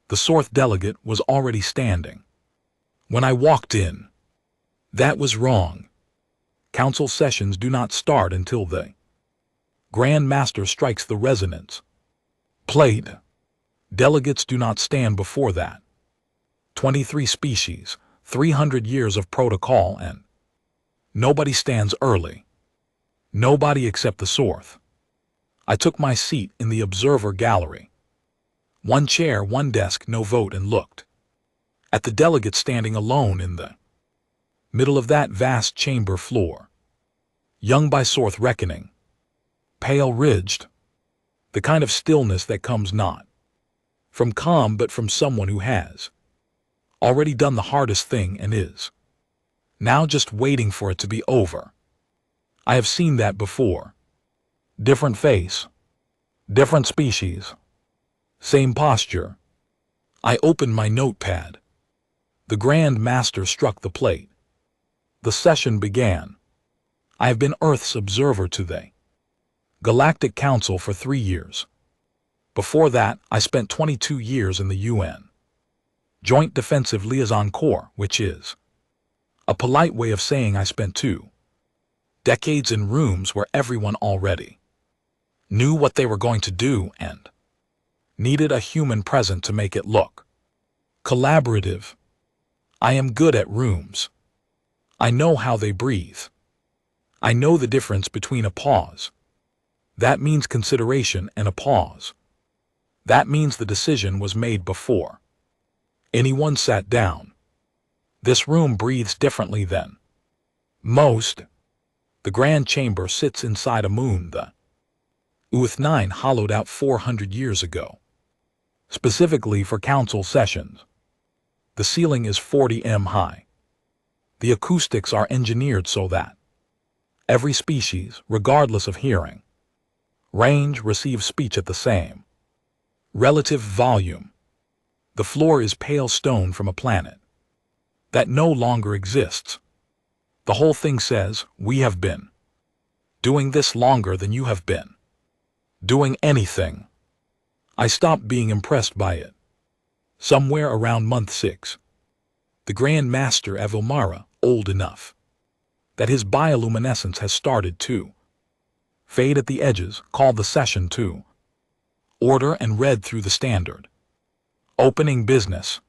The Sorth delegate was already standing. When I walked in, that was wrong. Council sessions do not start until the Grand Master strikes the resonance. Played. Delegates do not stand before that. 23 species, 300 years of protocol, and nobody stands early. Nobody except the Sorth. I took my seat in the observer gallery. One chair, one desk, no vote, and looked at the delegate standing alone in the middle of that vast chamber floor. Young by Sorth reckoning. Pale ridged. The kind of stillness that comes not from calm but from someone who has already done the hardest thing and is now just waiting for it to be over. I have seen that before. Different face. Different species. Same posture. I opened my notepad. The Grand Master struck the plate. The session began. I have been Earth's observer to the Galactic Council for 3 years. Before that, I spent 22 years in the UN Joint Defensive Liaison Corps, which is a polite way of saying I spent 2 decades in rooms where everyone already knew what they were going to do and needed a human present to make it look collaborative. I am good at rooms. I know how they breathe. I know the difference between a pause. That means consideration, and a pause. That means the decision was made before anyone sat down. This room breathes differently than most. The Grand Chamber sits inside a moon the Uth-9 hollowed out 400 years ago, specifically for council sessions. The ceiling is 40 m high. The acoustics are engineered so that every species, regardless of hearing range, receives speech at the same relative volume. The floor is pale stone from a planet that no longer exists. The whole thing says, we have been doing this longer than you have been doing anything. I stopped being impressed by it somewhere around month 6. The Grand Master Avomara, old enough that his bioluminescence has started to fade at the edges, called the session to order and read through the standard opening business,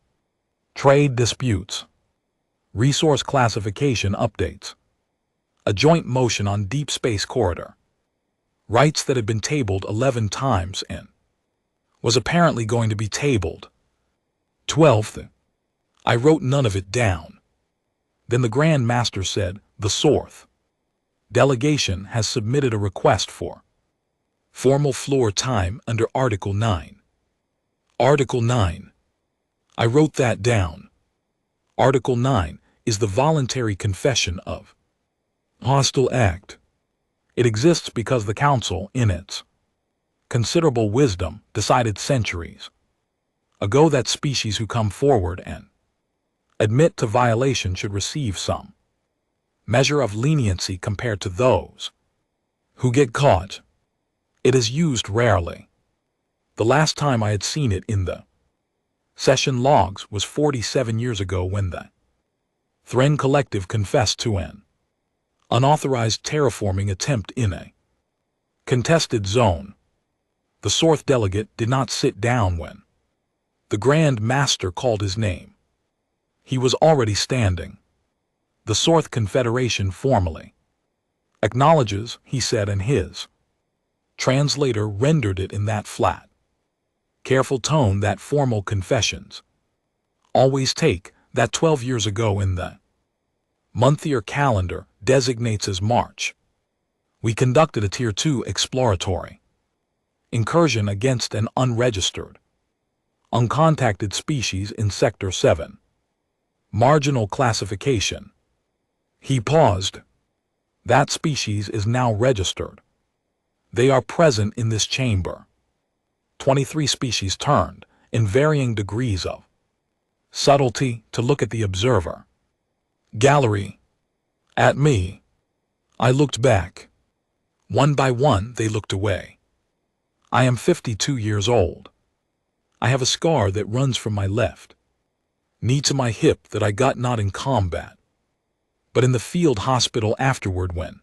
trade disputes, resource classification updates, a joint motion on deep space corridor, rights that had been tabled 11 times and was apparently going to be tabled 12th. I wrote none of it down. Then the Grand Master said, the Sorth delegation has submitted a request for formal floor time under Article 9. Article 9. I wrote that down. Article 9 is the voluntary confession of hostile act. It exists because the Council, in its considerable wisdom, decided centuries ago that species who come forward and admit to violation should receive some measure of leniency compared to those who get caught. It is used rarely. The last time I had seen it in the session logs was 47 years ago when the Thren Collective confessed to an unauthorized terraforming attempt in a contested zone. The Sorth delegate did not sit down when the Grand Master called his name. He was already standing. The Sorth Confederation formally acknowledges, he said, and his translator rendered it in that flat, careful tone that formal confessions always take, that 12 years ago in the month-year calendar designates as March. We conducted a Tier 2 exploratory incursion against an unregistered, uncontacted species in Sector 7. Marginal classification. He paused. That species is now registered. They are present in this chamber. 23 species turned, in varying degrees of subtlety, to look at the observer gallery. At me. I looked back. One by one they looked away. I am 52 years old. I have a scar that runs from my left knee to my hip that I got not in combat, but in the field hospital afterward when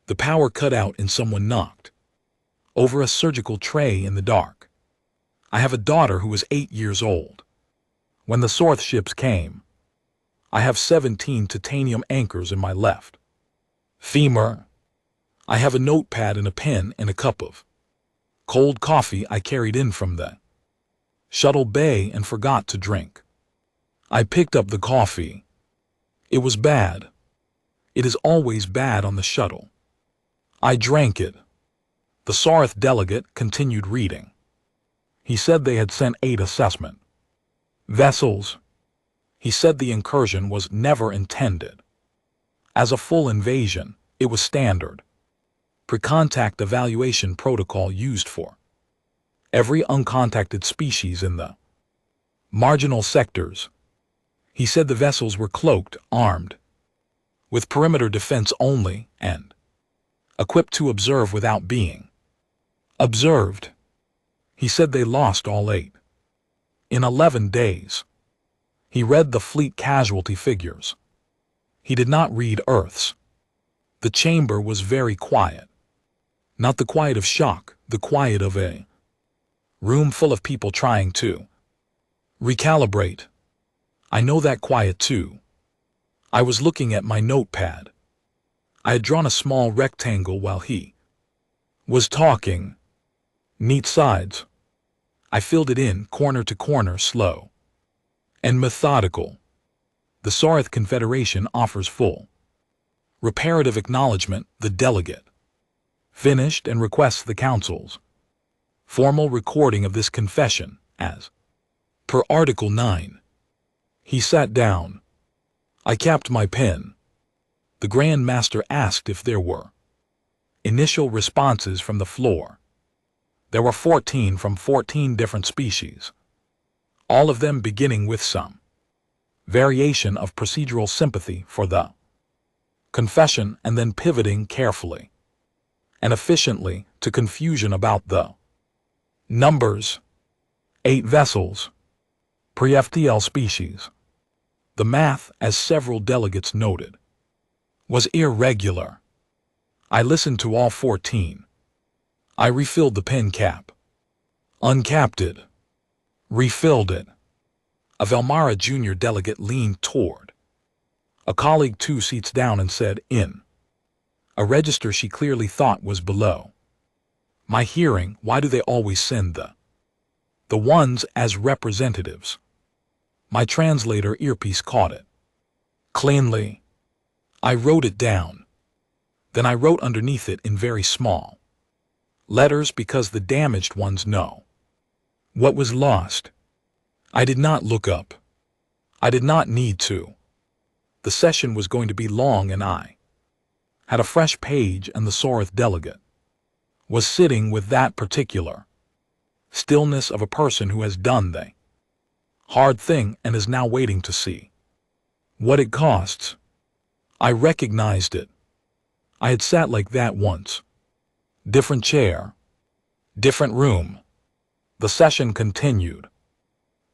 the power cut out and someone knocked over a surgical tray in the dark. I have a daughter who was 8 years old when the Warships came. I have 17 titanium anchors in my left femur. I have a notepad and a pen and a cup of cold coffee I carried in from the shuttle bay and forgot to drink. I picked up the coffee. It was bad. It is always bad on the shuttle. I drank it. The Sarth delegate continued reading. He said they had sent 8 assessment vessels. He said the incursion was never intended as a full invasion. It was standard pre-contact evaluation protocol used for every uncontacted species in the marginal sectors. He said the vessels were cloaked, armed with perimeter defense only, and equipped to observe without being observed. He said they lost all 8 in 11 days. He read the fleet casualty figures. He did not read Earth's. The chamber was very quiet. Not the quiet of shock, the quiet of a room full of people trying to recalibrate. I know that quiet too. I was looking at my notepad. I had drawn a small rectangle while he was talking. Neat sides. I filled it in corner to corner, slow and methodical. The Sarth Confederation offers full reparative acknowledgement. The delegate finished and requests the Council's formal recording of this confession as per Article 9. He sat down. I capped my pen. The Grand Master asked if there were initial responses from the floor. There were 14 from 14 different species, all of them beginning with some variation of procedural sympathy for the confession and then pivoting carefully and efficiently to confusion about the numbers. 8 vessels, pre-FTL species. The math, as several delegates noted, was irregular. I listened to all 14. I refilled the pen cap, uncapped it, refilled it. A Velmara junior delegate leaned toward a colleague 2 seats down and said in a register she clearly thought was below my hearing, "Why do they always send the ones as representatives?" My translator earpiece caught it cleanly. I wrote it down. Then I wrote underneath it in very small letters because the damaged ones know what was lost. I did not look up. I did not need to. The session was going to be long and I had a fresh page, and the Sarth delegate was sitting with that particular stillness of a person who has done the hard thing and is now waiting to see what it costs. I recognized it. I had sat like that once. Different chair, different room. The session continued.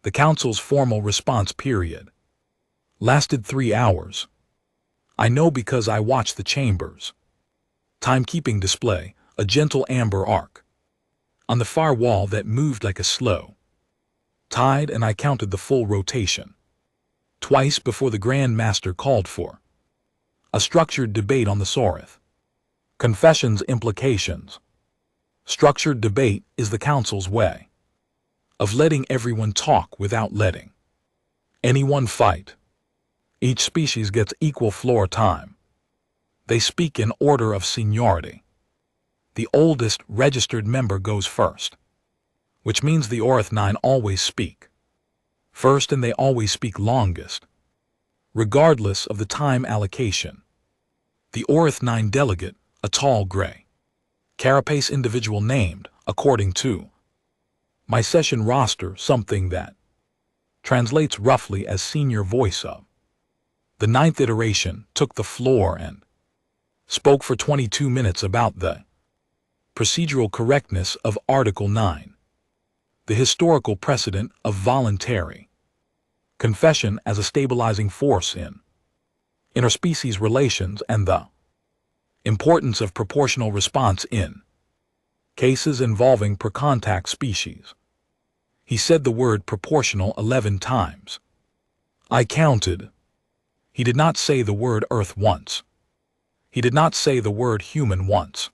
The Council's formal response period lasted 3 hours. I know because I watched the chamber's timekeeping display, a gentle amber arc on the far wall that moved like a slow tide, and I counted the full rotation twice before the Grand Master called for a structured debate on the Sarth confession's implications. Structured debate is the Council's way of letting everyone talk without letting anyone fight. Each species gets equal floor time. They speak in order of seniority. The oldest registered member goes first, which means the Orth 9 always speak first and they always speak longest, regardless of the time allocation. The Orth 9 delegate, a tall gray carapace individual named, according to my session roster, something that translates roughly as senior voice of the 9th iteration, took the floor and spoke for 22 minutes about the procedural correctness of Article 9. The historical precedent of voluntary confession as a stabilizing force in interspecies relations and the importance of proportional response in cases involving per-contact species. He said the word proportional 11 times. I counted. He did not say the word Earth once. He did not say the word human once.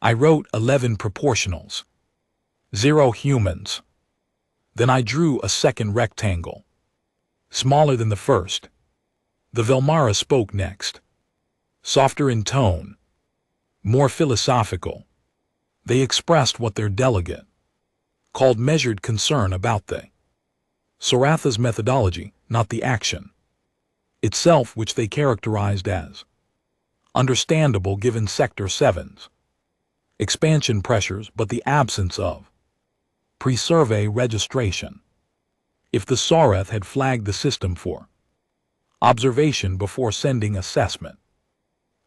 I wrote 11 proportionals. 0 humans. Then I drew a second rectangle, smaller than the first. The Velmara spoke next, softer in tone, more philosophical. They expressed what their delegate called measured concern about the Saratha's methodology, not the action itself, which they characterized as understandable given Sector 7's expansion pressures but the absence of pre-survey registration. If the Sarath had flagged the system for observation before sending assessment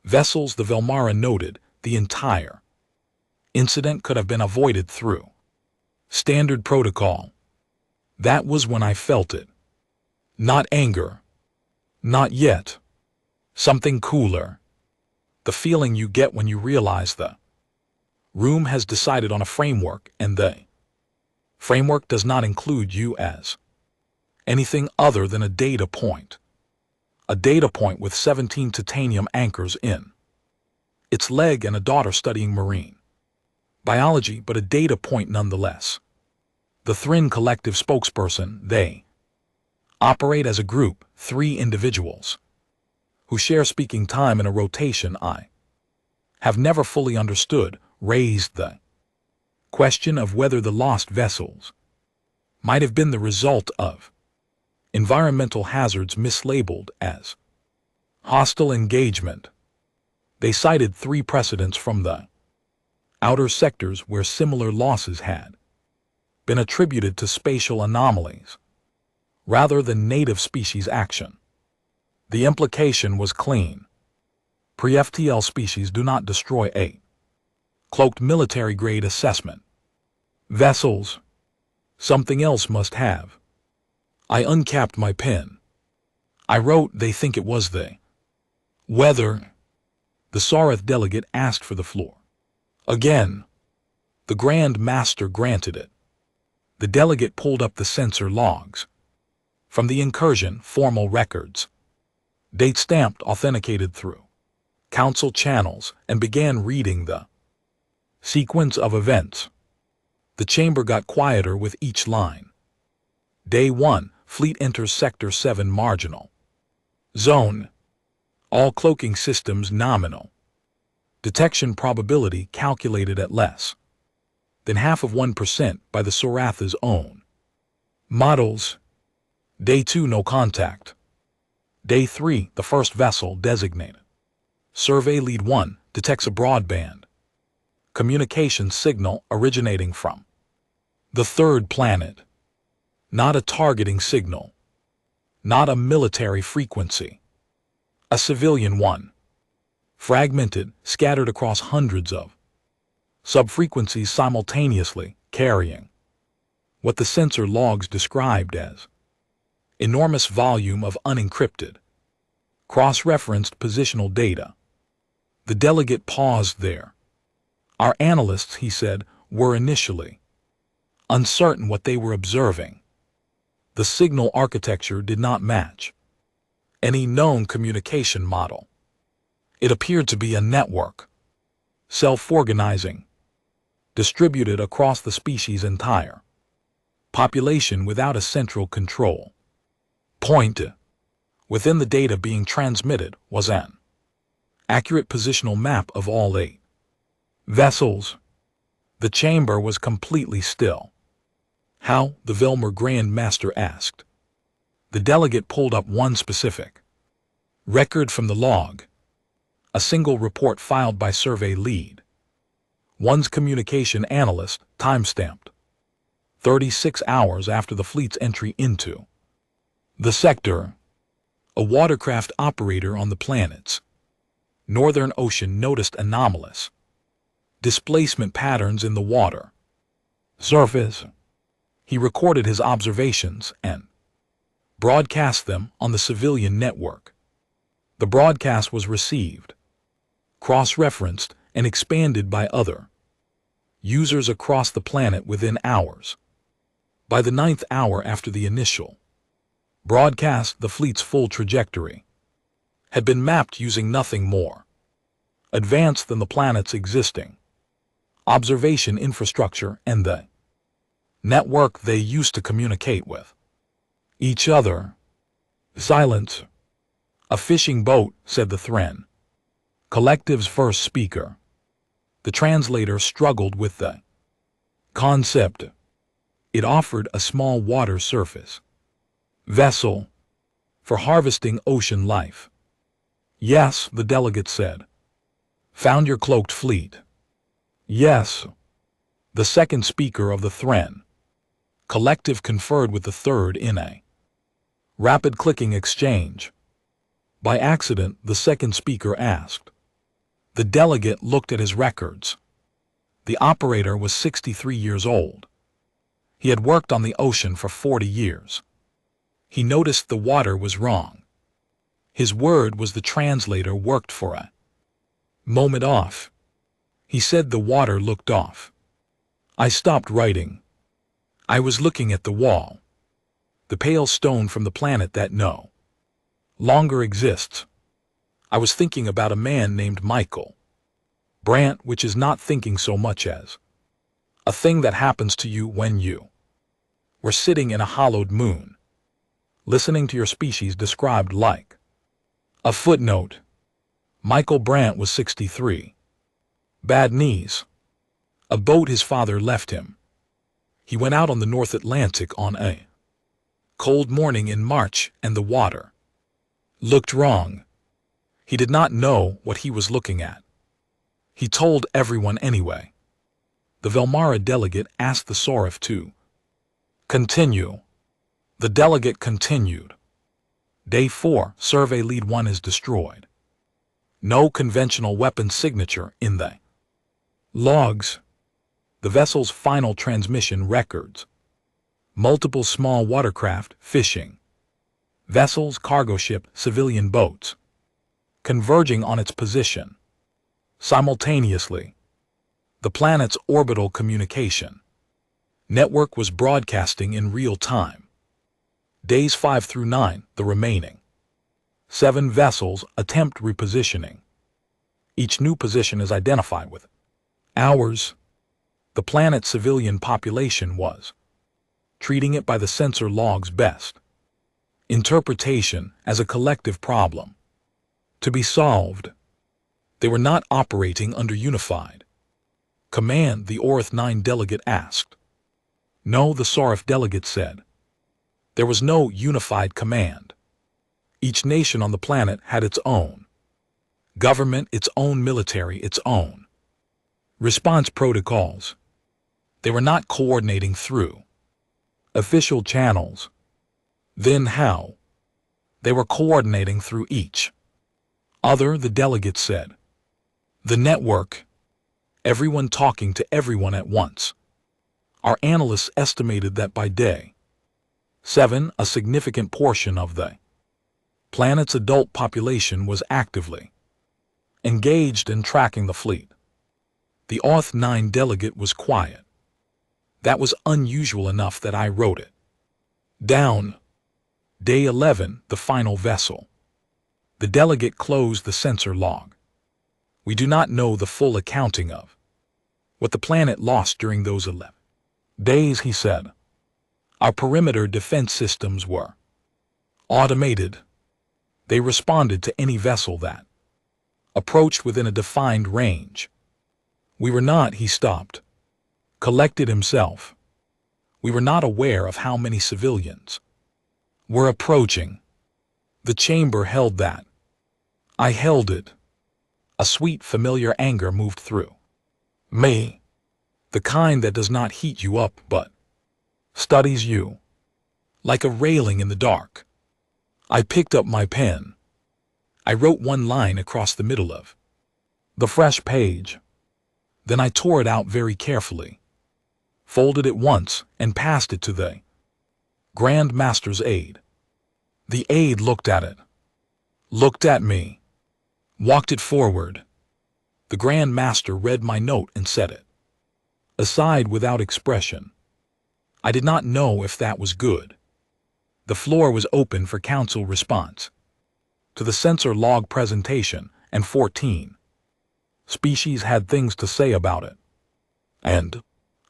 vessels, the Velmara noted, the entire incident could have been avoided through standard protocol. That was when I felt it. Not anger. Not yet. Something cooler. The feeling you get when you realize the room has decided on a framework and the framework does not include you as anything other than a data point. A data point with 17 titanium anchors in its leg and a daughter studying marine biology, but a data point nonetheless. The Thrin Collective spokesperson, they operate as a group, 3 individuals, who share speaking time in a rotation I have never fully understood, raised the question of whether the lost vessels might have been the result of environmental hazards mislabeled as hostile engagement. They cited 3 precedents from the outer sectors where similar losses had been attributed to spatial anomalies rather than native species action. The implication was clean. Pre-FTL species do not destroy a cloaked military-grade assessment vessels. Something else must have. I uncapped my pen. I wrote, they think it was the weather. The Sarath delegate asked for the floor. Again, the Grand Master granted it. The delegate pulled up the sensor logs from the incursion formal records, date stamped, authenticated through council channels, and began reading the sequence of events. The chamber got quieter with each line. Day 1, fleet enters Sector 7 marginal zone. All cloaking systems nominal. Detection probability calculated at less than half of 1% by the Saratha's own models. Day 2, no contact. Day 3, the first vessel designated Survey Lead 1 detects a broadband communication signal originating from the third planet. Not a targeting signal. Not a military frequency. A civilian one. Fragmented, scattered across hundreds of subfrequencies simultaneously, carrying what the sensor logs described as enormous volume of unencrypted, cross-referenced positional data. The delegate paused there. Our analysts, he said, were initially uncertain what they were observing. The signal architecture did not match any known communication model. It appeared to be a network, self-organizing, distributed across the species' entire population without a central control point. Within the data being transmitted was an accurate positional map of all 8 vessels. The chamber was completely still. How? The Velmer Grand Master asked. The delegate pulled up one specific record from the log. A single report filed by Survey Lead 1's communication analyst, timestamped 36 hours after the fleet's entry into the sector. A watercraft operator on the planet's northern ocean noticed anomalous displacement patterns in the water surface. He recorded his observations and broadcast them on the civilian network. The broadcast was received, cross-referenced, and expanded by other users across the planet within hours. By the 9th hour after the initial broadcast, the fleet's full trajectory had been mapped using nothing more advanced than the planet's existing observation infrastructure and the network they used to communicate with each other. Silence. "A fishing boat," said the Thren Collective's first speaker. The translator struggled with the concept. It offered a small water surface vessel for harvesting ocean life. "Yes," the delegate said. "Found your cloaked fleet." "Yes." The second speaker of the Thren Collective conferred with the third in a rapid clicking exchange. By accident, the second speaker asked. The delegate looked at his records. The operator was 63 years old. He had worked on the ocean for 40 years. He noticed the water was wrong. His word was the translator worked for a moment off. He said the water looked off. I stopped writing. I was looking at the wall. The pale stone from the planet that no longer exists. I was thinking about a man named Michael Brandt, which is not thinking so much as a thing that happens to you when you were sitting in a hollowed moon, listening to your species described like a footnote. Michael Brandt was 63. Bad knees. A boat his father left him. He went out on the North Atlantic on a cold morning in March, and the water looked wrong. He did not know what he was looking at. He told everyone anyway. The Velmara delegate asked the Sorif to continue. The delegate continued. Day 4, Survey Lead 1 is destroyed. No conventional weapon signature in the logs. The vessel's final transmission records. Multiple small watercraft, fishing vessels, cargo ship, civilian boats, converging on its position. Simultaneously, the planet's orbital communication network was broadcasting in real time. Days 5 through 9, the remaining 7 vessels attempt repositioning. Each new position is identified with hours. The planet's civilian population was treating it by the sensor log's best interpretation as a collective problem to be solved. They were not operating under unified command, the Orth 9 delegate asked. No, the Sorif delegate said. There was no unified command. Each nation on the planet had its own government, its own military, its own response protocols. They were not coordinating through official channels. Then how? They were coordinating through each other, the delegate said. The network. Everyone talking to everyone at once. Our analysts estimated that by day 7, a significant portion of the planet's adult population was actively engaged in tracking the fleet. The Orth 9 delegate was quiet. That was unusual enough that I wrote it down. Day 11, the final vessel. The delegate closed the sensor log. We do not know the full accounting of what the planet lost during those 11 days, he said. Our perimeter defense systems were automated. They responded to any vessel that approached within a defined range. We were not, he stopped, collected himself. We were not aware of how many civilians were approaching. The chamber held that. I held it. A sweet, familiar anger moved through me. The kind that does not heat you up but studies you. Like a railing in the dark. I picked up my pen. I wrote one line across the middle of the fresh page. Then I tore it out very carefully. folded it once, and passed it to the Grand Master's aide. The aide looked at it, looked at me, walked it forward. The Grand Master read my note and said it aside without expression. I did not know if that was good. The floor was open for council response to the censor log presentation, and 14 species had things to say about it. And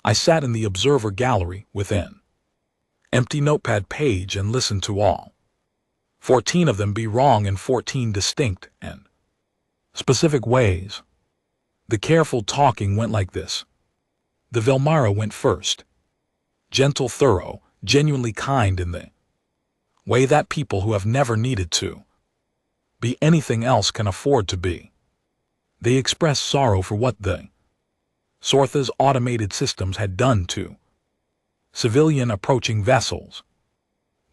I sat in the observer gallery with an empty notepad page and listened to all 14 of them be wrong in 14 distinct and specific ways. The careful talking went like this. The Velmara went first. Gentle, thorough, genuinely kind in the way that people who have never needed to be anything else can afford to be. They expressed sorrow for what the Sortha's automated systems had done to civilian approaching vessels.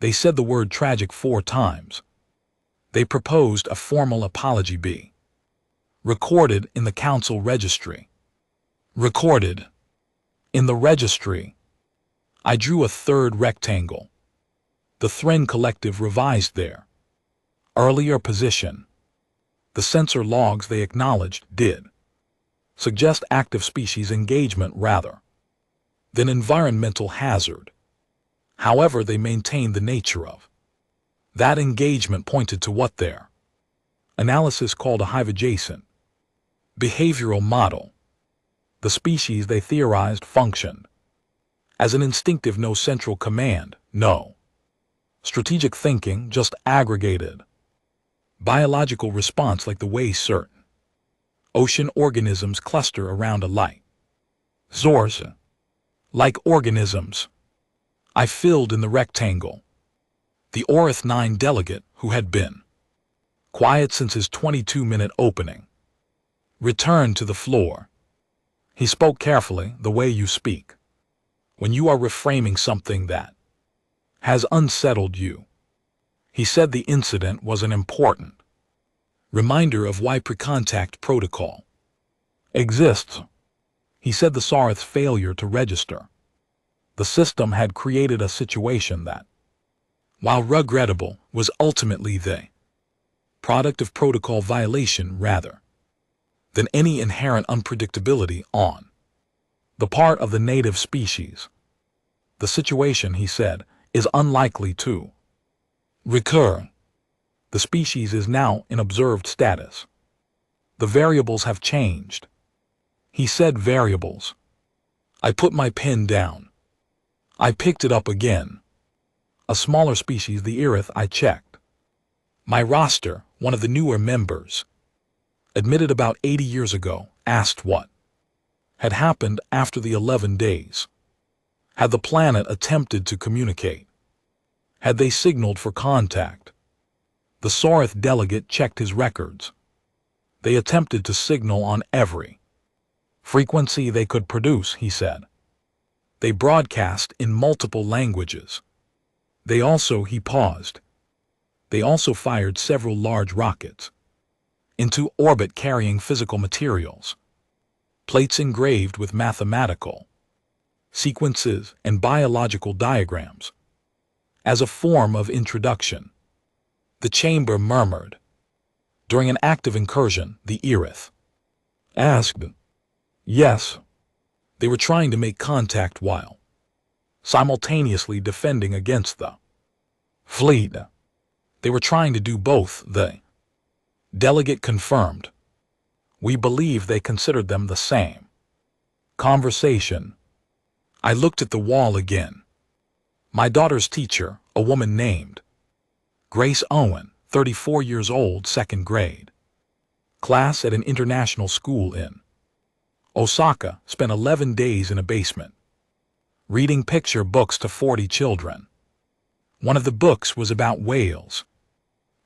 They said the word tragic 4 times. They proposed a formal apology be recorded in the council registry. Recorded in the registry. I drew a third rectangle. The Thren Collective revised their earlier position. The censor logs they acknowledged did suggest active species engagement rather than environmental hazard. However, they maintained the nature of that engagement pointed to what their analysis called a hive-adjacent behavioral model. The species they theorized functioned as an instinctive no central command, no strategic thinking, just aggregated biological response like the way certain ocean organisms cluster around a light source. Like organisms. I filled in the rectangle. The Orith 9 delegate, who had been quiet since his 22-minute opening, returned to the floor. He spoke carefully, the way you speak when you are reframing something that has unsettled you. He said the incident was an important reminder of why pre-contact protocol exists. He said the Sarth's failure to register the system had created a situation that, while regrettable, was ultimately the product of protocol violation rather than any inherent unpredictability on the part of the native species. The situation, he said, is unlikely to recur. The species is now in observed status. The variables have changed. He said variables. I put my pen down. I picked it up again. A smaller species, the Irith, I checked. My roster, one of the newer members, admitted about 80 years ago, asked what had happened after the 11 days. Had the planet attempted to communicate? Had they signaled for contact? The Sorith delegate checked his records. They attempted to signal on every frequency they could produce, he said. They broadcast in multiple languages. They also, he paused. They also fired several large rockets into orbit carrying physical materials, plates engraved with mathematical sequences and biological diagrams. As a form of introduction, the chamber murmured. During an active incursion, the Irith asked. Yes. They were trying to make contact while simultaneously defending against the fleet. They were trying to do both, the delegate confirmed. We believe they considered them the same. Conversation. I looked at the wall again. My daughter's teacher, a woman named Grace Owen, 34 years old, 2nd grade. Class at an international school in Osaka, spent 11 days in a basement, reading picture books to 40 children. One of the books was about whales.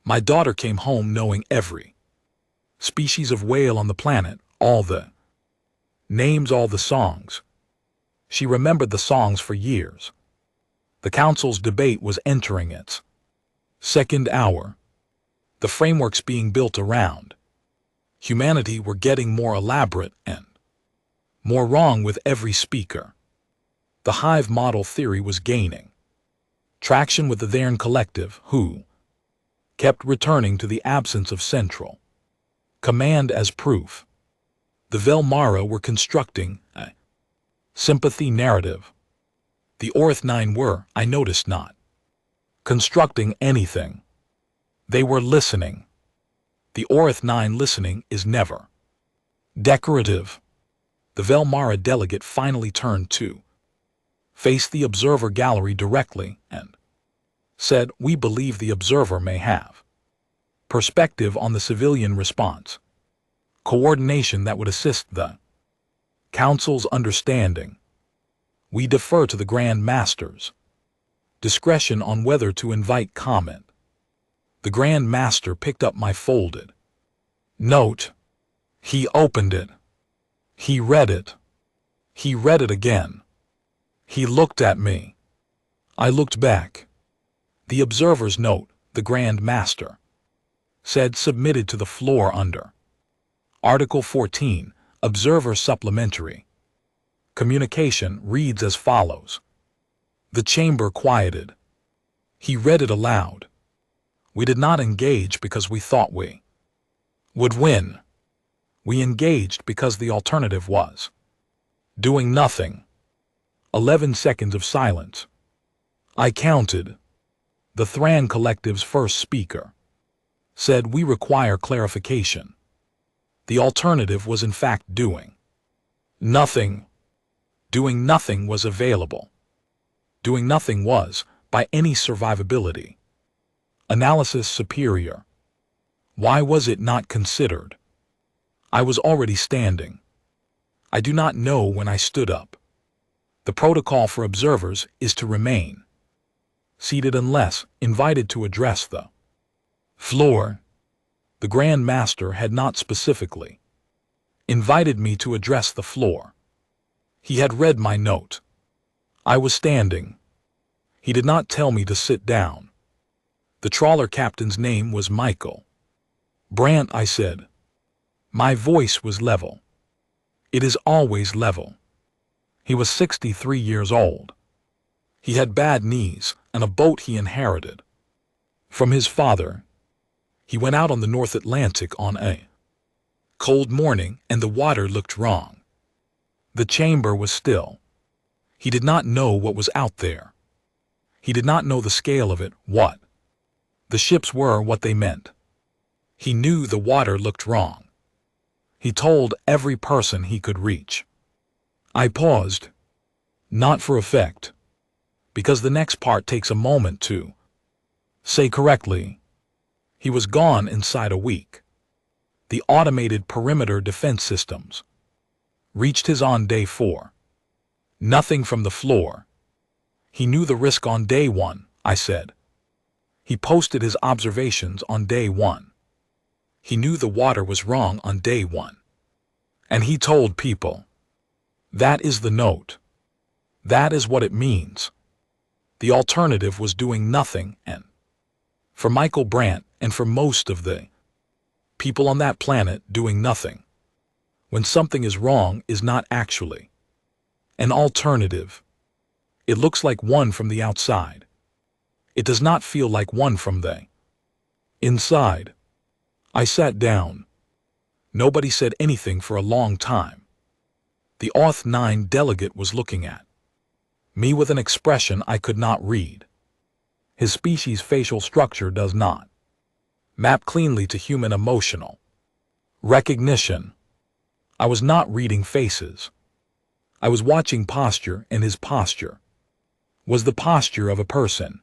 My daughter came home knowing every species of whale on the planet, all the names, all the songs. She remembered the songs for years. The council's debate was entering its second hour. The frameworks being built around humanity were getting more elaborate and more wrong with every speaker. The hive model theory was gaining traction with the Thern collective, who kept returning to the absence of central command as proof. The Velmara were constructing a sympathy narrative. The Orth-9 were, I noticed, not constructing anything. They were listening. The Orth-9 listening is never decorative. The Velmara delegate finally turned to face the observer gallery directly and said, "We believe the observer may have perspective on the civilian response, coordination that would assist the Council's understanding. We defer to the Grand Master's discretion on whether to invite comment." The Grand Master picked up my folded note. He opened it. He read it. He read it again. He looked at me. I looked back. The observer's note, the Grand Master said, submitted to the floor under Article 14, Observer Supplementary. Communication reads as follows. The chamber quieted. He read it aloud. We did not engage because we thought we would win. We engaged because the alternative was doing nothing. 11 seconds of silence. I counted. The Thran Collective's first speaker said, "We require clarification." The alternative was in fact doing nothing. Doing nothing was available. Doing nothing was, by any survivability analysis, superior. Why was it not considered? I was already standing. I do not know when I stood up. The protocol for observers is to remain seated unless invited to address the floor. The Grand Master had not specifically invited me to address the floor. He had read my note. I was standing. He did not tell me to sit down. The trawler captain's name was Michael Brandt, I said. My voice was level. It is always level. He was 63 years old. He had bad knees and a boat he inherited from his father. He went out on the North Atlantic on a cold morning and the water looked wrong. The chamber was still. He did not know what was out there. He did not know the scale of it, what the ships were, what they meant. He knew the water looked wrong. He told every person he could reach. I paused. Not for effect. Because the next part takes a moment to say correctly. He was gone inside a week. The automated perimeter defense systems reached his on day 4. Nothing from the floor. He knew the risk on day 1, I said. He posted his observations on day 1. He knew the water was wrong on day 1. And he told people. That is the note. That is what it means. The alternative was doing nothing, and for Michael Brandt and for most of the people on that planet, doing nothing when something is wrong is not actually an alternative. It looks like one from the outside. It does not feel like one from the inside. I sat down. Nobody said anything for a long time. The Orth-9 delegate was looking at me with an expression I could not read. His species' facial structure does not map cleanly to human emotional recognition. I was not reading faces. I was watching posture, and his posture was the posture of a person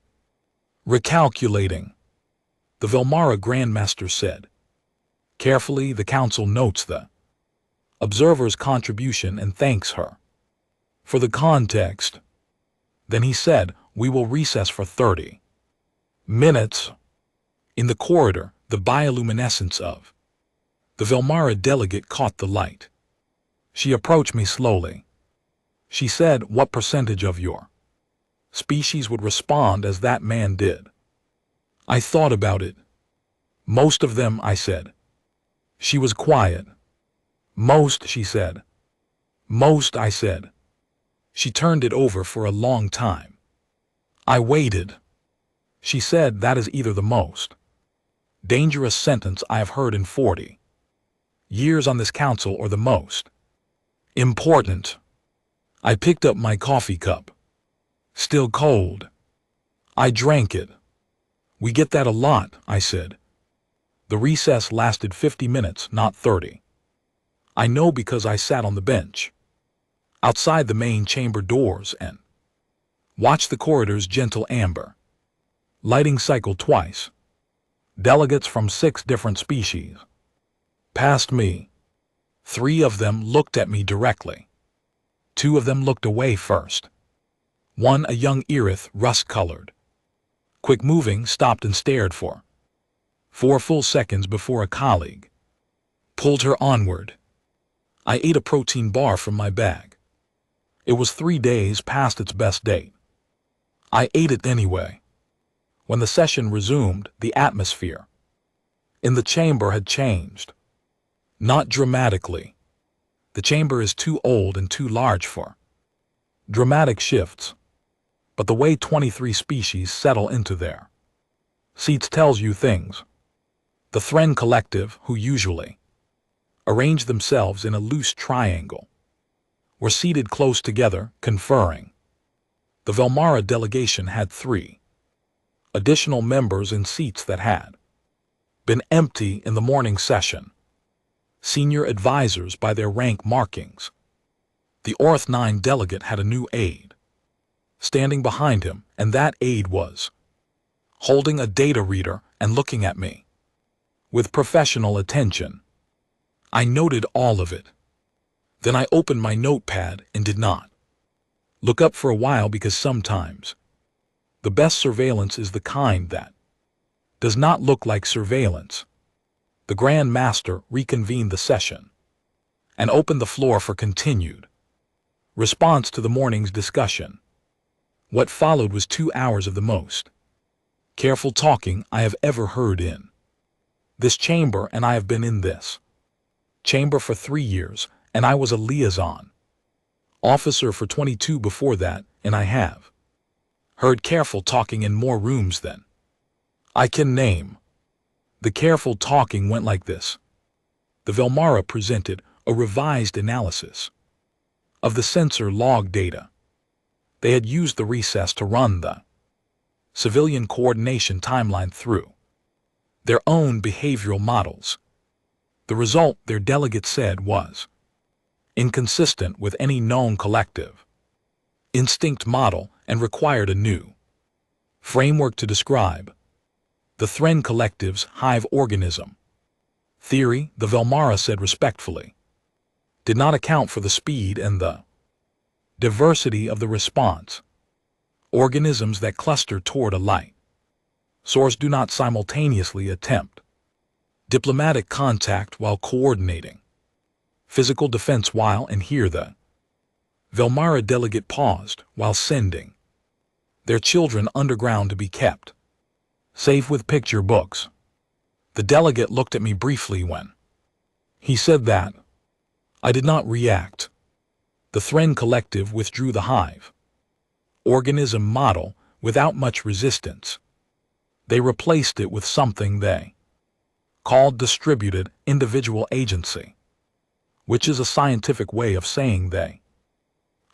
recalculating. The Velmara Grandmaster said. Carefully, the Council notes the observer's contribution and thanks her for the context. Then he said, "We will recess for 30 minutes." In the corridor, the bioluminescence of the Velmara delegate caught the light. She approached me slowly. She said, "What percentage of your species would respond as that man did?" I thought about it. "Most of them," I said. She was quiet. "Most," she said. "Most," I said. She turned it over for a long time. I waited. She said, "That is either the most dangerous sentence I have heard in 40 years on this council or the most important." I picked up my coffee cup. Still cold. I drank it. "We get that a lot," I said. "The recess lasted 50 minutes, not 30. I know because I sat on the bench outside the main chamber doors and watched the corridor's gentle amber lighting cycle twice. Delegates from 6 different species passed me. 3 of them looked at me directly. 2 of them looked away first. One, a young Irith, rust-colored, quick-moving, stopped and stared for 4 full seconds before a colleague pulled her onward. I ate a protein bar from my bag. It was 3 days past its best date. I ate it anyway. When the session resumed, the atmosphere in the chamber had changed. Not dramatically. The chamber is too old and too large for dramatic shifts. But the way 23 species settle into their seats tells you things. The Thren Collective, who usually arrange themselves in a loose triangle, were seated close together, conferring. The Velmara delegation had 3 additional members in seats that had been empty in the morning session. Senior advisors by their rank markings. The Orth 9 delegate had a new aide standing behind him, and that aide was holding a data reader and looking at me with professional attention. I noted all of it. Then I opened my notepad and did not look up for a while, because sometimes the best surveillance is the kind that does not look like surveillance. The Grand Master reconvened the session and opened the floor for continued response to the morning's discussion. What followed was 2 hours of the most careful talking I have ever heard in this chamber, and I have been in this chamber for 3 years, and I was a liaison officer for 22 before that, and I have heard careful talking in more rooms than I can name. The careful talking went like this. The Velmara presented a revised analysis of the sensor log data. They had used the recess to run the civilian coordination timeline through their own behavioral models. The result, their delegate said, was inconsistent with any known collective instinct model and required a new framework to describe the Thren Collective's hive organism theory. The Velmara said respectfully, did not account for the speed and the diversity of the response. Organisms that cluster toward a light source do not simultaneously attempt diplomatic contact while coordinating physical defense while, and here the Velmara delegate paused, while sending their children underground to be kept safe with picture books. The delegate looked at me briefly when he said that. I did not react. The Thren Collective withdrew the hive organism model without much resistance. They replaced it with something they called distributed individual agency, which is a scientific way of saying they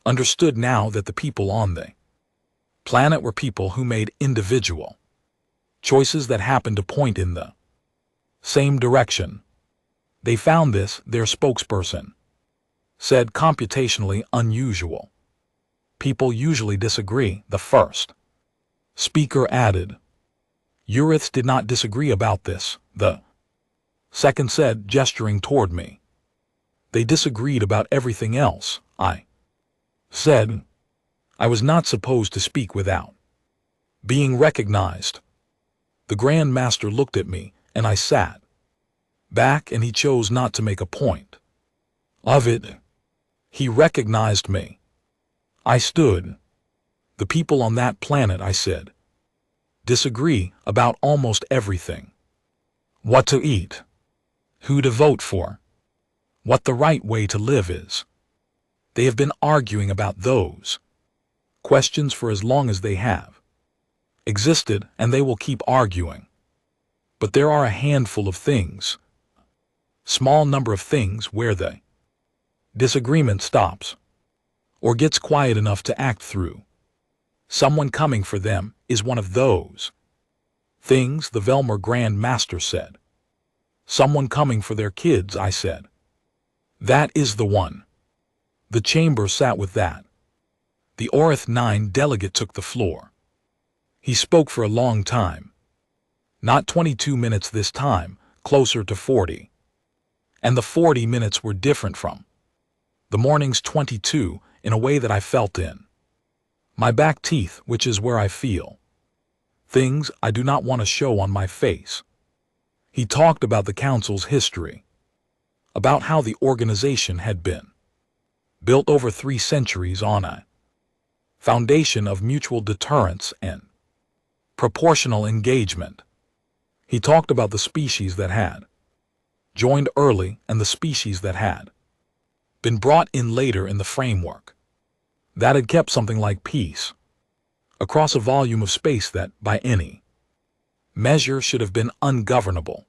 understood now that the people on the planet were people who made individual choices that happened to point in the same direction. They found this, their spokesperson said, computationally unusual. People usually disagree, the first speaker added. Uriths did not disagree about this, the second said, gesturing toward me. They disagreed about everything else, I said. I was not supposed to speak without being recognized. The Grand Master looked at me, and I sat back, and he chose not to make a point of it. He recognized me. I stood. The people on that planet, I said, disagree about almost everything. What to eat, who to vote for, what the right way to live is. They have been arguing about those questions for as long as they have existed, and they will keep arguing. But there are a handful of things, small number of things, where the disagreement stops or gets quiet enough to act through. Someone coming for them is one of those things, the Velmer Grand Master said. Someone coming for their kids, I said. That is the one. The chamber sat with that. The Orith 9 delegate took the floor. He spoke for a long time. Not 22 minutes this time, closer to 40. And the 40 minutes were different from the morning's 22 in a way that I felt in my back teeth, which is where I feel things I do not want to show on my face. He talked about the council's history, about how the organization had been built over 3 centuries on a foundation of mutual deterrence and proportional engagement. He talked about the species that had joined early and the species that had been brought in later in the framework that had kept something like peace across a volume of space that, by any measure, should have been ungovernable.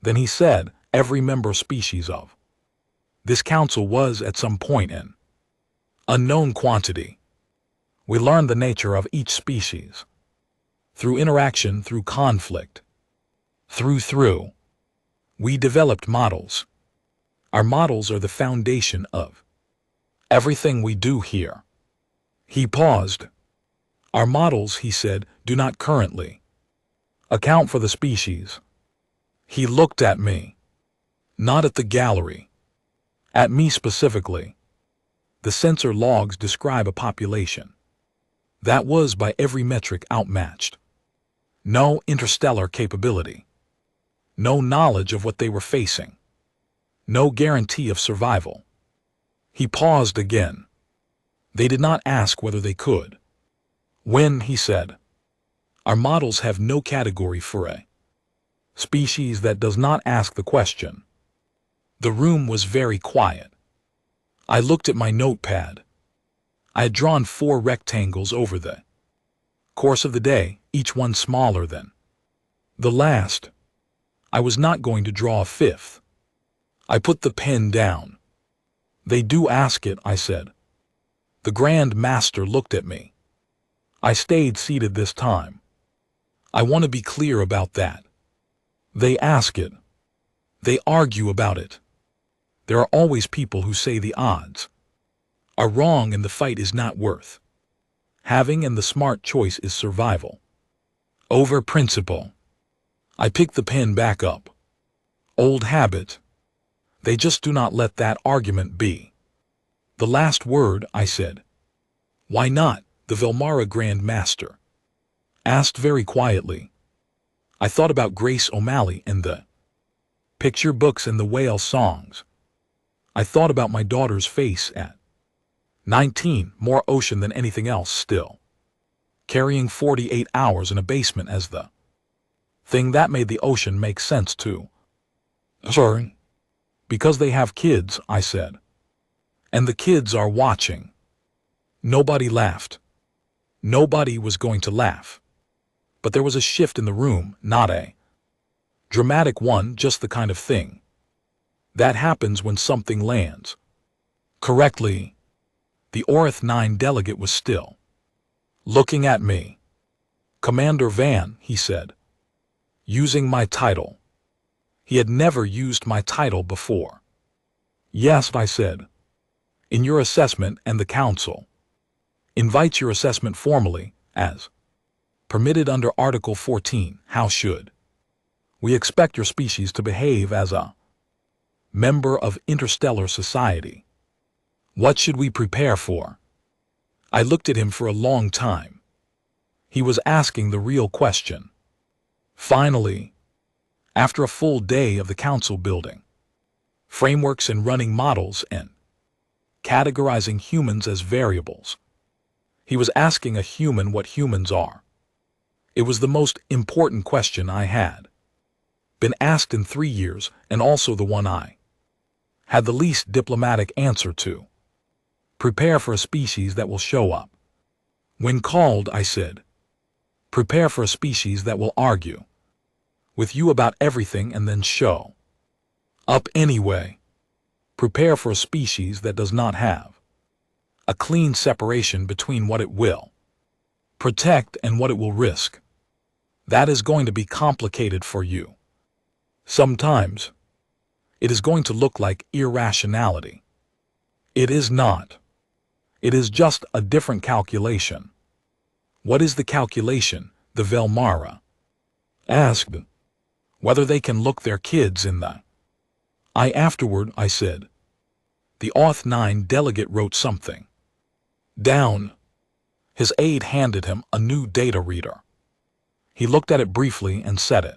Then he said every member species of this council was at some point in unknown quantity. We learned the nature of each species through interaction, through conflict, through. We developed models. Our models are the foundation of everything we do here. He paused. Our models, he said, do not currently account for the species. He looked at me, not at the gallery, at me specifically. The sensor logs describe a population that was by every metric outmatched. No interstellar capability. No knowledge of what they were facing. No guarantee of survival. He paused again. They did not ask whether they could. When, he said, our models have no category for a species that does not ask the question. The room was very quiet. I looked at my notepad. I had drawn 4 rectangles over the course of the day, each one smaller than the last. I was not going to draw a 5th. I put the pen down. They do ask it, I said. The Grand Master looked at me. I stayed seated this time. I want to be clear about that. They ask it. They argue about it. There are always people who say the odds are wrong and the fight is not worth having, and the smart choice is survival over principle. I picked the pen back up. Old habit. They just do not let that argument be the last word, I said. Why not? The Velmara Grand Master asked very quietly. I thought about Grace O'Malley and the picture books and the whale songs. I thought about my daughter's face at 19, more ocean than anything else still, carrying 48 hours in a basement as the thing that made the ocean make sense too. Sorry. Because they have kids, I said. And the kids are watching. Nobody laughed. Nobody was going to laugh. But there was a shift in the room, not a dramatic one, just the kind of thing that happens when something lands correctly. The Orith 9 delegate was still looking at me. Commander Van, he said, using my title. He had never used my title before. Yes, I said. In your assessment, and the Council invites your assessment formally, as permitted under Article 14, how should we expect your species to behave as a member of interstellar society? What should we prepare for? I looked at him for a long time. He was asking the real question. Finally, after a full day of the council building frameworks and running models and categorizing humans as variables, he was asking a human what humans are. It was the most important question I had been asked in 3 years, and also the one I had the least diplomatic answer to. Prepare for a species that will show up. When called, I said, prepare for a species that will argue with you about everything and then show up anyway. Prepare for a species that does not have a clean separation between what it will protect and what it will risk. That is going to be complicated for you. Sometimes it is going to look like irrationality. It is not. It is just a different calculation. What is the calculation? The Velmara asked. Whether they can look their kids in the eye afterward, I said. The Auth-9 delegate wrote something down. His aide handed him a new data reader. He looked at it briefly and set it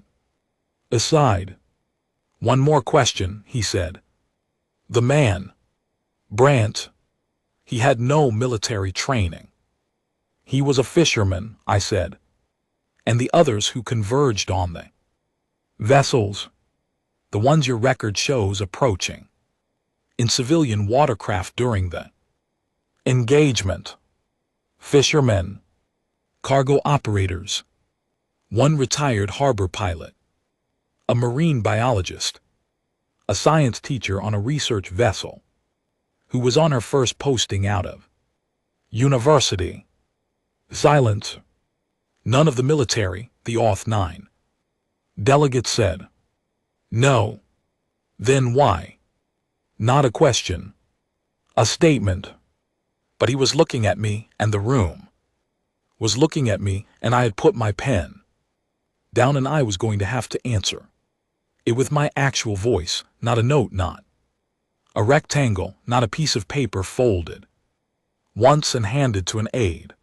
aside. One more question, he said. The man, Brant, he had no military training. He was a fisherman, I said. And the others who converged on the vessels, the ones your record shows approaching in civilian watercraft during the engagement. Fishermen, cargo operators, one retired harbor pilot, a marine biologist, a science teacher on a research vessel, who was on her first posting out of university. Silence. None of the military, the Auth-9 delegate said. No. Then why? Not a question. A statement. But he was looking at me, and the room was looking at me, and I had put my pen down, and I was going to have to answer it with my actual voice, not a note, not a rectangle, not a piece of paper folded once and handed to an aide.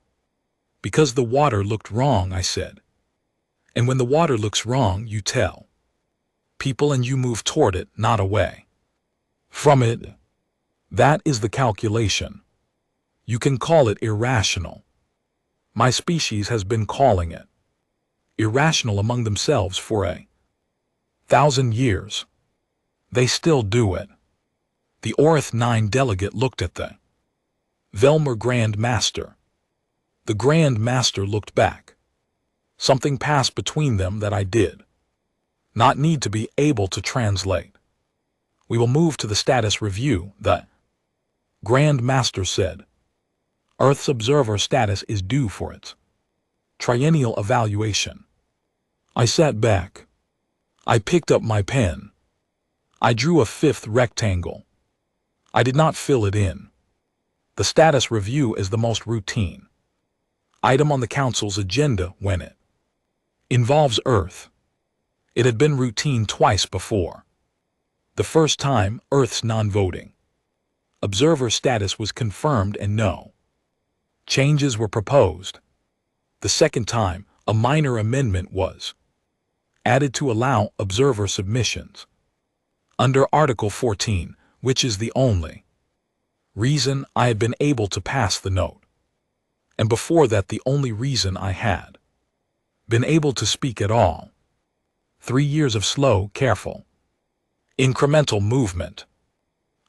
Because the water looked wrong, I said. And when the water looks wrong, you tell people and you move toward it, not away from it. That is the calculation. You can call it irrational. My species has been calling it irrational among themselves for 1,000 years. They still do it. The Auth-9 delegate looked at the Velmer Grand Master. The Grand Master looked back. Something passed between them that I did not need to be able to translate. We will move to the status review, the Grand Master said. Earth's observer status is due for its triennial evaluation. I sat back. I picked up my pen. I drew a fifth rectangle. I did not fill it in. The status review is the most routine item on the Council's agenda when it involves Earth. It had been routine twice before. The first time, Earth's non-voting observer status was confirmed and no changes were proposed. The second time, a minor amendment was added to allow observer submissions under Article 14, which is the only reason I had been able to pass the note. And before that, the only reason I had been able to speak at all. 3 years of slow, careful, incremental movement.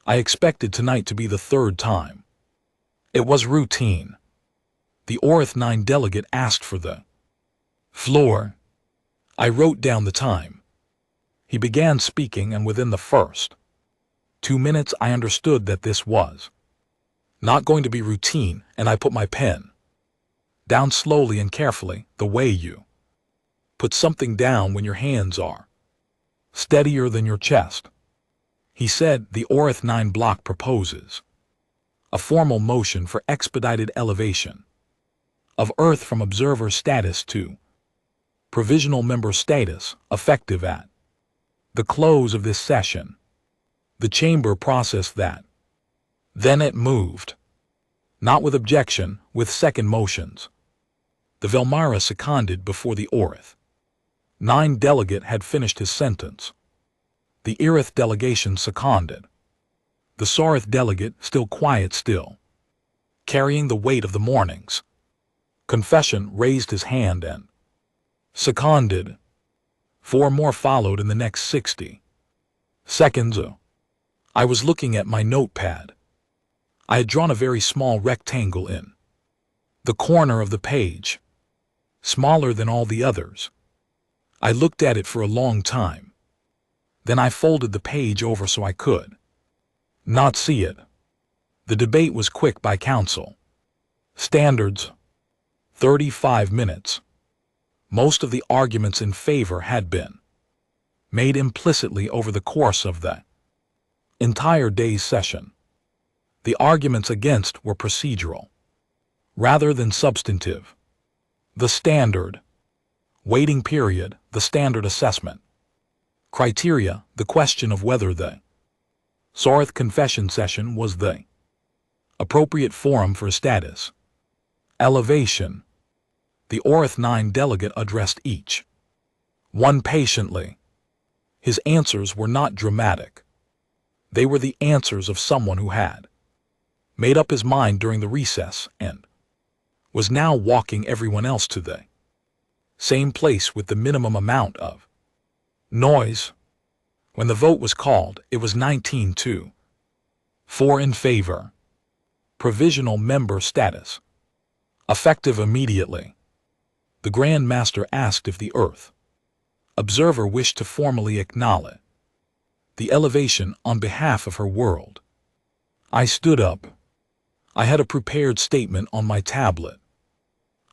I expected tonight to be the third time. It was routine. The Auth-9 delegate asked for the floor. I wrote down the time. He began speaking, and within the first 2 minutes I understood that this was not going to be routine, and I put my pen down slowly and carefully, the way you put something down when your hands are steadier than your chest. He said the Auth-9 block proposes a formal motion for expedited elevation of Earth from observer status to provisional member status, effective at the close of this session. The chamber processed that. Then it moved. Not with objection, with second motions. The Velmara seconded before the Auth-9 delegate had finished his sentence. The Irith delegation seconded. The Sarith delegate, still quiet still, carrying the weight of the mornings confession, raised his hand and seconded. 4 more followed in the next 60 seconds. I was looking at my notepad. I had drawn a very small rectangle in the corner of the page, smaller than all the others. I looked at it for a long time. Then I folded the page over so I could not see it. The debate was quick by counsel. Standards, 35 minutes. Most of the arguments in favor had been made implicitly over the course of the entire day's session. The arguments against were procedural, rather than substantive. The standard, waiting period, the standard assessment. Criteria, the question of whether the Sorth confession session was the appropriate forum for status. Elevation. The Orth 9 delegate addressed each one patiently. His answers were not dramatic. They were the answers of someone who had made up his mind during the recess and was now walking everyone else to the same place with the minimum amount of noise. When the vote was called, it was 19-4 in favor. Provisional member status. Effective immediately. The Grand Master asked if the Earth observer wished to formally acknowledge the elevation on behalf of her world. I stood up. I had a prepared statement on my tablet.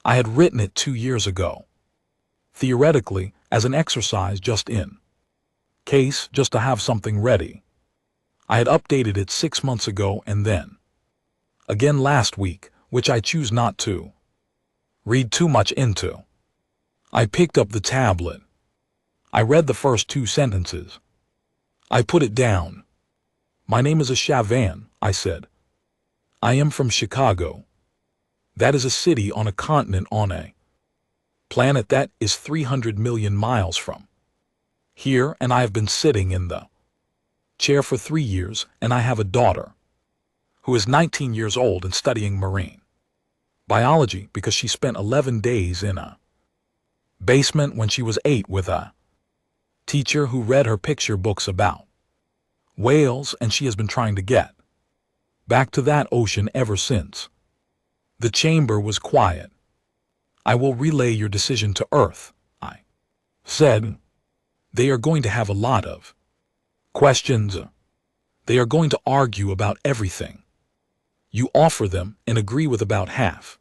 I had written it 2 years ago. Theoretically, as an exercise just in case, just to have something ready. I had updated it 6 months ago and then again last week, which I choose not to read too much into. I picked up the tablet. I read the first 2 sentences. I put it down. My name is a Shavan, I said. I am from Chicago. That is a city on a continent on a planet that is 300 million miles from here, and I have been sitting in the chair for 3 years, and I have a daughter who is 19 years old and studying marine biology because she spent 11 days in a basement when she was 8 with a teacher who read her picture books about whales, and she has been trying to get back to that ocean ever since. The chamber was quiet. I will relay your decision to Earth, I said. They are going to have a lot of questions. They are going to argue about everything. You offer them and agree with about half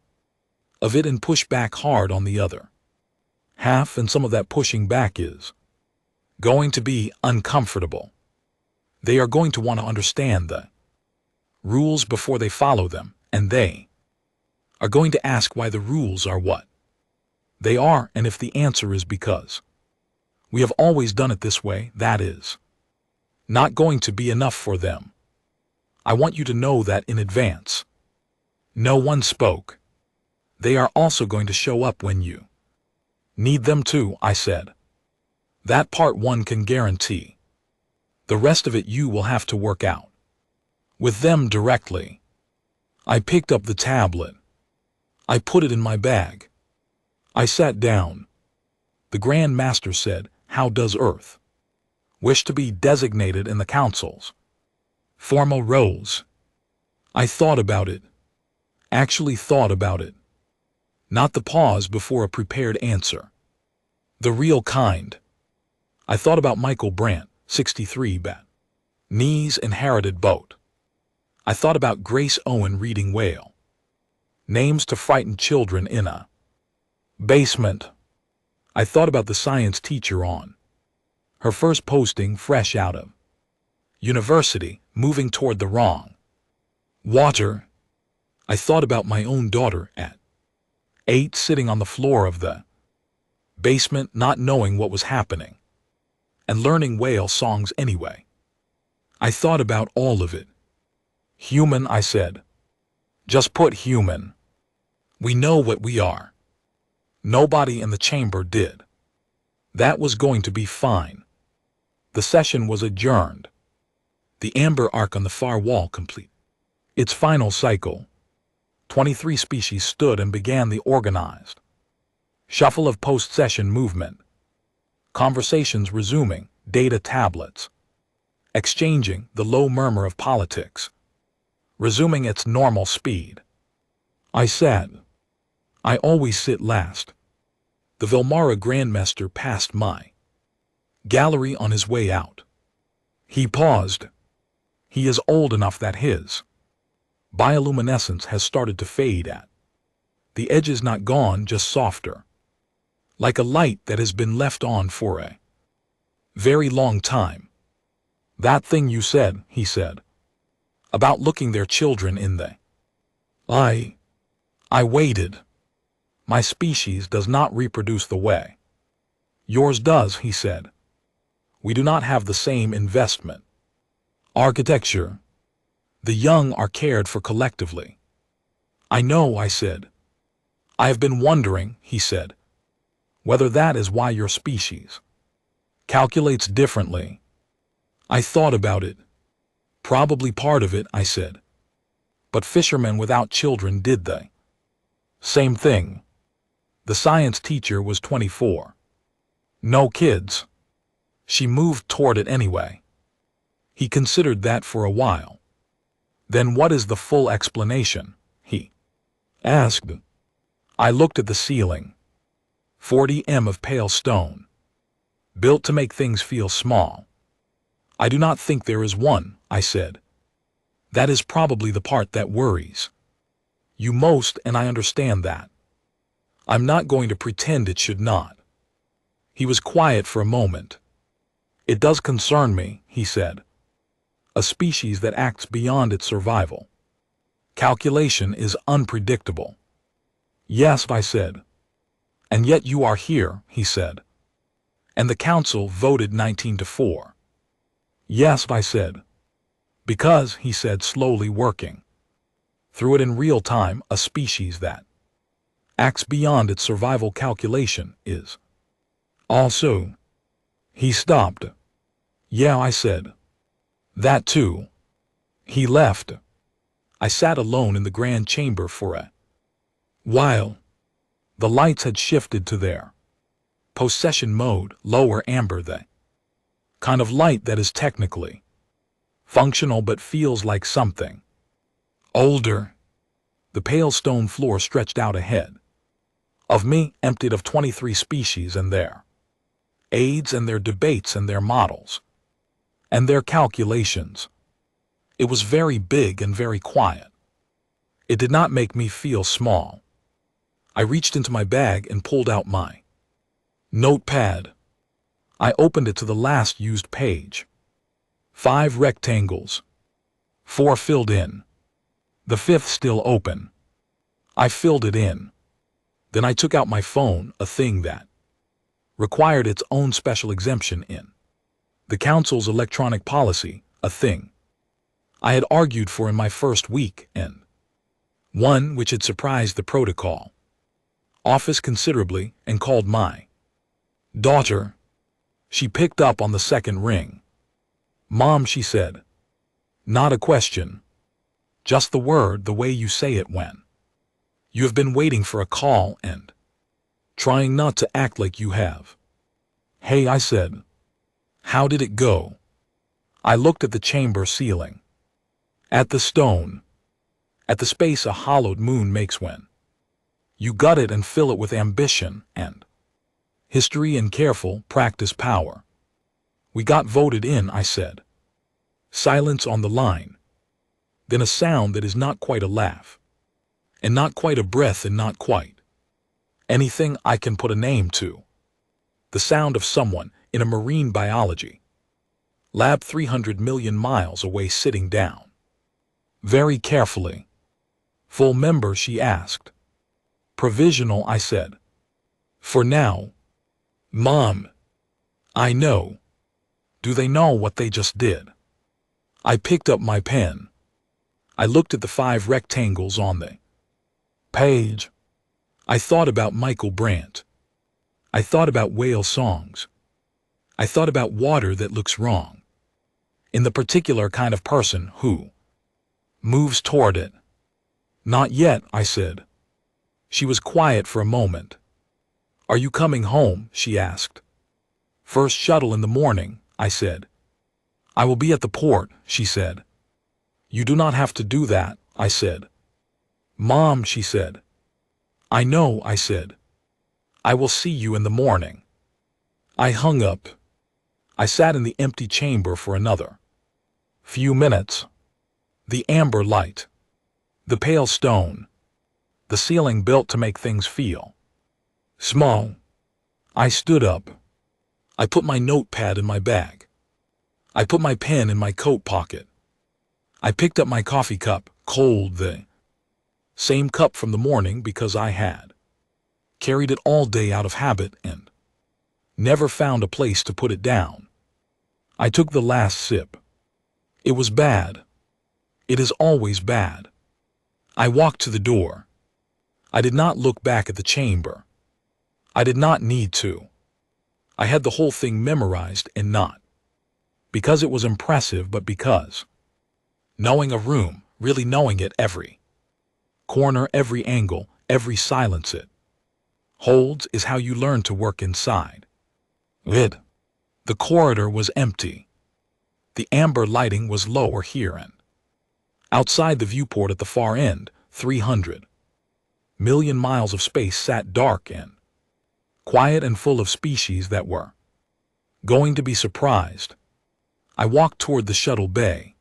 of it and push back hard on the other half, and some of that pushing back is going to be uncomfortable. They are going to want to understand the rules before they follow them, and they are going to ask why the rules are what they are, and if the answer is because we have always done it this way, that is not going to be enough for them. I want you to know that in advance. No one spoke. They are also going to show up when you need them to, I said. That part one can guarantee. The rest of it you will have to work out with them directly. I picked up the tablet. I put it in my bag. I sat down. The Grand Master said, "How does Earth wish to be designated in the council's formal roles?" I thought about it. Actually thought about it. Not the pause before a prepared answer. The real kind. I thought about Michael Brandt, 63 bat. Knees inherited boat. I thought about Grace Owen reading Whale. Names to frighten children in a basement. I thought about the science teacher on her first posting fresh out of university, moving toward the wrong water. I thought about my own daughter at 8 sitting on the floor of the basement not knowing what was happening and learning whale songs anyway. I thought about all of it. Human, I said. Just put human. We know what we are. Nobody in the chamber did. That was going to be fine. The session was adjourned. The amber arc on the far wall complete its final cycle. 23 species stood and began the organized shuffle of post-session movement. Conversations resuming, data tablets exchanging, the low murmur of politics resuming its normal speed. I said, I always sit last. The Vilmara Grandmaster passed my gallery on his way out. He paused. He is old enough that his bioluminescence has started to fade at. The edge is not gone, just softer. Like a light that has been left on for a very long time. That thing you said, he said, about looking their children in the eye. I waited. My species does not reproduce the way yours does, he said. We do not have the same investment. Architecture. The young are cared for collectively. I know, I said. I have been wondering, he said, whether that is why your species calculates differently. I thought about it. Probably part of it, I said. But fishermen without children did they? Same thing. The science teacher was 24. No kids. She moved toward it anyway. He considered that for a while. Then what is the full explanation? He asked. I looked at the ceiling. 40 m of pale stone. Built to make things feel small. I do not think there is one, I said. That is probably the part that worries you most, and I understand that. I'm not going to pretend it should not. He was quiet for a moment. It does concern me, he said. A species that acts beyond its survival. Calculation is unpredictable. Yes, I said. And yet you are here, he said. And the council voted 19-4. Yes, I said. Because, he said, slowly working through it in real time, a species that acts beyond its survival calculation is also. He stopped. Yeah, I said. That too. He left. I sat alone in the grand chamber for a while. The lights had shifted to their possession mode, lower amber, the kind of light that is technically functional but feels like something older. The pale stone floor stretched out ahead of me, emptied of 23 species and their aids and their debates and their models and their calculations. It was very big and very quiet. It did not make me feel small. I reached into my bag and pulled out my notepad. I opened it to the last used page. 5 rectangles. 4 filled in. The 5th still open. I filled it in. Then I took out my phone, a thing that required its own special exemption in the council's electronic policy, a thing I had argued for in my first week, and one which had surprised the protocol office considerably, and called my daughter. She picked up on the second ring. Mom, she said. Not a question. Just the word, the way you say it when you have been waiting for a call and trying not to act like you have. Hey, I said. How did it go? I looked at the chamber ceiling. At the stone. At the space a hollowed moon makes when you gut it and fill it with ambition and history and careful practice power. We got voted in, I said. Silence on the line. Then a sound that is not quite a laugh. And not quite a breath and not quite anything I can put a name to. The sound of someone in a marine biology lab 300 million miles away sitting down. Very carefully. Full member, she asked. Provisional, I said. For now. Mom. I know. Do they know what they just did? I picked up my pen. I looked at the 5 rectangles on the page. I thought about Michael Brandt. I thought about whale songs. I thought about water that looks wrong in the particular kind of person who moves toward it. Not yet, I said. She was quiet for a moment. Are you coming home? She asked. First shuttle in the morning, I said. I will be at the port, she said. You do not have to do that, I said. Mom, she said. I know, I said. I will see you in the morning. I hung up. I sat in the empty chamber for another few minutes. The amber light. The pale stone. The ceiling built to make things feel small. I stood up. I put my notepad in my bag. I put my pen in my coat pocket. I picked up my coffee cup, cold, the same cup from the morning because I had carried it all day out of habit and never found a place to put it down. I took the last sip. It was bad. It is always bad. I walked to the door. I did not look back at the chamber. I did not need to. I had the whole thing memorized, and not because it was impressive, but because knowing a room, really knowing it, every corner, every angle, every silence it holds, is how you learn to work inside it. The corridor was empty. The amber lighting was lower here, and outside the viewport at the far end, 300 million miles of space sat dark and quiet and full of species that were going to be surprised. I walked toward the shuttle bay.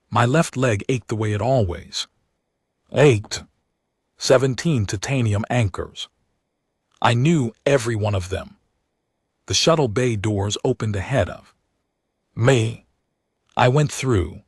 My left leg ached the way it always ached. 17 titanium anchors. I knew every one of them. The shuttle bay doors opened ahead of me. I went through.